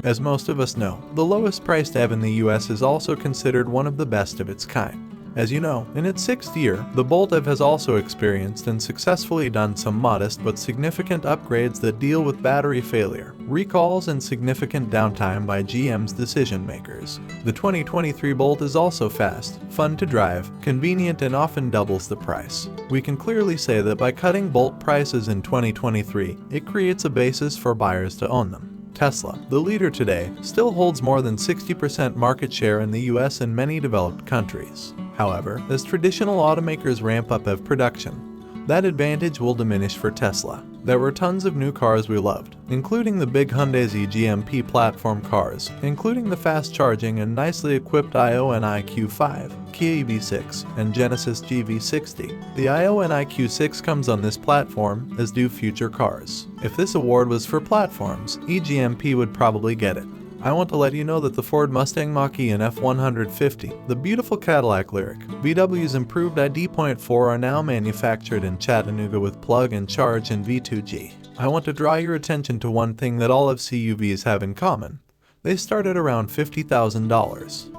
As most of us know, the lowest priced EV in the US is also considered one of the best of its kind. As you know, in its 6th year, the Bolt EV has also experienced and successfully done some modest but significant upgrades that deal with battery failure, recalls, and significant downtime by GM's decision makers. The 2023 Bolt is also fast, fun to drive, convenient, and often doubles the price. We can clearly say that by cutting Bolt prices in 2023, it creates a basis for buyers to own them. Tesla, the leader today, still holds more than 60% market share in the US and many developed countries. However, as traditional automakers ramp up EV production, that advantage will diminish for Tesla. There were tons of new cars we loved, including the big Hyundai's eGMP platform cars, including the fast-charging and nicely equipped ION IQ5, Kia EV6, and Genesis GV60. The ION IQ6 comes on this platform, as do future cars. If this award was for platforms, eGMP would probably get it. I want to let you know that the Ford Mustang Mach-E and F-150, the beautiful Cadillac Lyriq, VW's improved ID.4 are now manufactured in Chattanooga with plug and charge and V2G. I want to draw your attention to one thing that all of CUVs have in common. They start at around $50,000.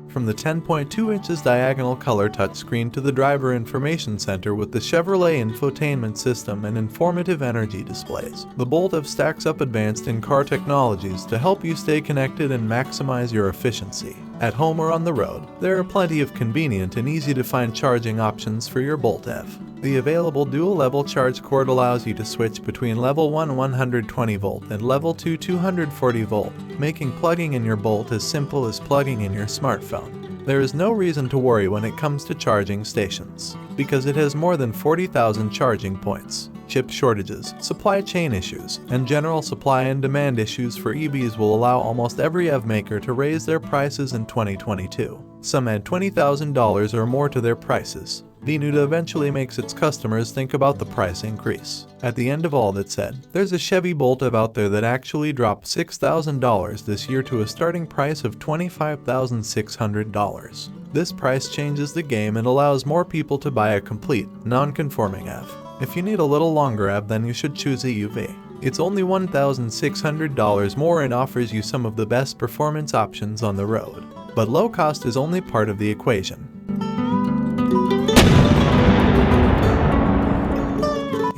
From the 10.2 inches diagonal color touchscreen to the driver information center with the Chevrolet infotainment system and informative energy displays, the Bolt EV stacks up advanced in-car technologies to help you stay connected and maximize your efficiency. At home or on the road, there are plenty of convenient and easy-to-find charging options for your Bolt EV. The available dual-level charge cord allows you to switch between level 1 120 volt and level 2 240 volt, making plugging in your Bolt as simple as plugging in your smartphone. There is no reason to worry when it comes to charging stations, because it has more than 40,000 charging points. Chip shortages, supply chain issues, and general supply and demand issues for EVs will allow almost every EV maker to raise their prices in 2022. Some add $20,000 or more to their prices. Vinuda eventually makes its customers think about the price increase. At the end of all that said, there's a Chevy Bolt EV out there that actually dropped $6,000 this year to a starting price of $25,600. This price changes the game and allows more people to buy a complete, non-conforming EV. If you need a little longer EV, then you should choose EUV. It's only $1,600 more and offers you some of the best performance options on the road. But low cost is only part of the equation.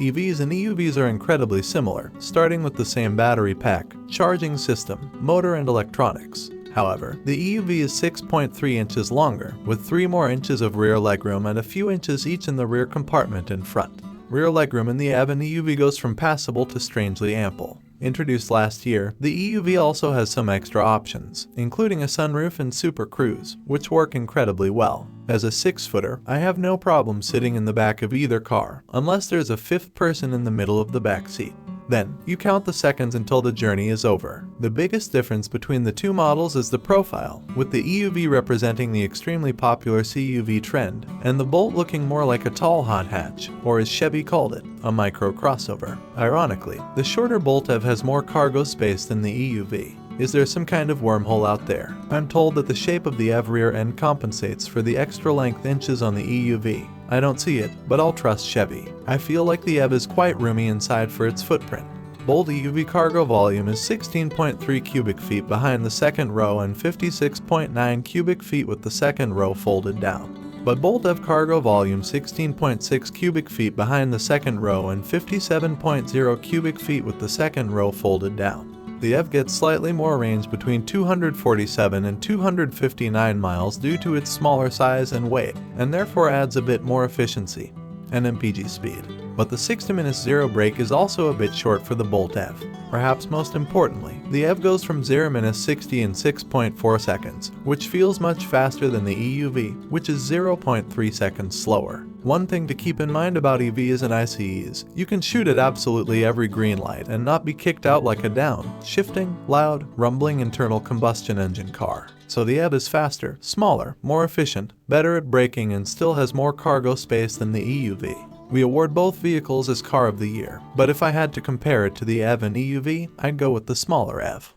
EVs and EUVs are incredibly similar, starting with the same battery pack, charging system, motor, and electronics. However, the EUV is 6.3 inches longer, with 3 more inches of rear legroom and a few inches each in the rear compartment and front. Rear legroom in the EV and EUV goes from passable to strangely ample. Introduced last year, the EUV also has some extra options, including a sunroof and Super Cruise, which work incredibly well. As a 6-footer, I have no problem sitting in the back of either car, unless there's a 5th person in the middle of the back seat. Then, you count the seconds until the journey is over. The biggest difference between the two models is the profile, with the EUV representing the extremely popular CUV trend, and the Bolt looking more like a tall hot hatch, or as Chevy called it, a micro crossover. Ironically, the shorter Bolt EV has more cargo space than the EUV. Is there some kind of wormhole out there? I'm told that the shape of the EV rear end compensates for the extra length inches on the EUV. I don't see it, but I'll trust Chevy. I feel like the EV is quite roomy inside for its footprint. Bolt EUV cargo volume is 16.3 cubic feet behind the second row and 56.9 cubic feet with the second row folded down. But Bolt EV cargo volume 16.6 cubic feet behind the second row and 57.0 cubic feet with the second row folded down. The EV gets slightly more range between 247 and 259 miles due to its smaller size and weight, and therefore adds a bit more efficiency and MPG speed. But the 60-minute zero brake is also a bit short for the Bolt EV. Perhaps most importantly, the EV goes from 0-60 in 6.4 seconds, which feels much faster than the EUV, which is 0.3 seconds slower. One thing to keep in mind about EVs and ICEs, you can shoot at absolutely every green light and not be kicked out like a down, shifting, loud, rumbling internal combustion engine car. So the EV is faster, smaller, more efficient, better at braking, and still has more cargo space than the EUV. We award both vehicles as Car of the Year, but if I had to compare it to the EV and EUV, I'd go with the smaller EV.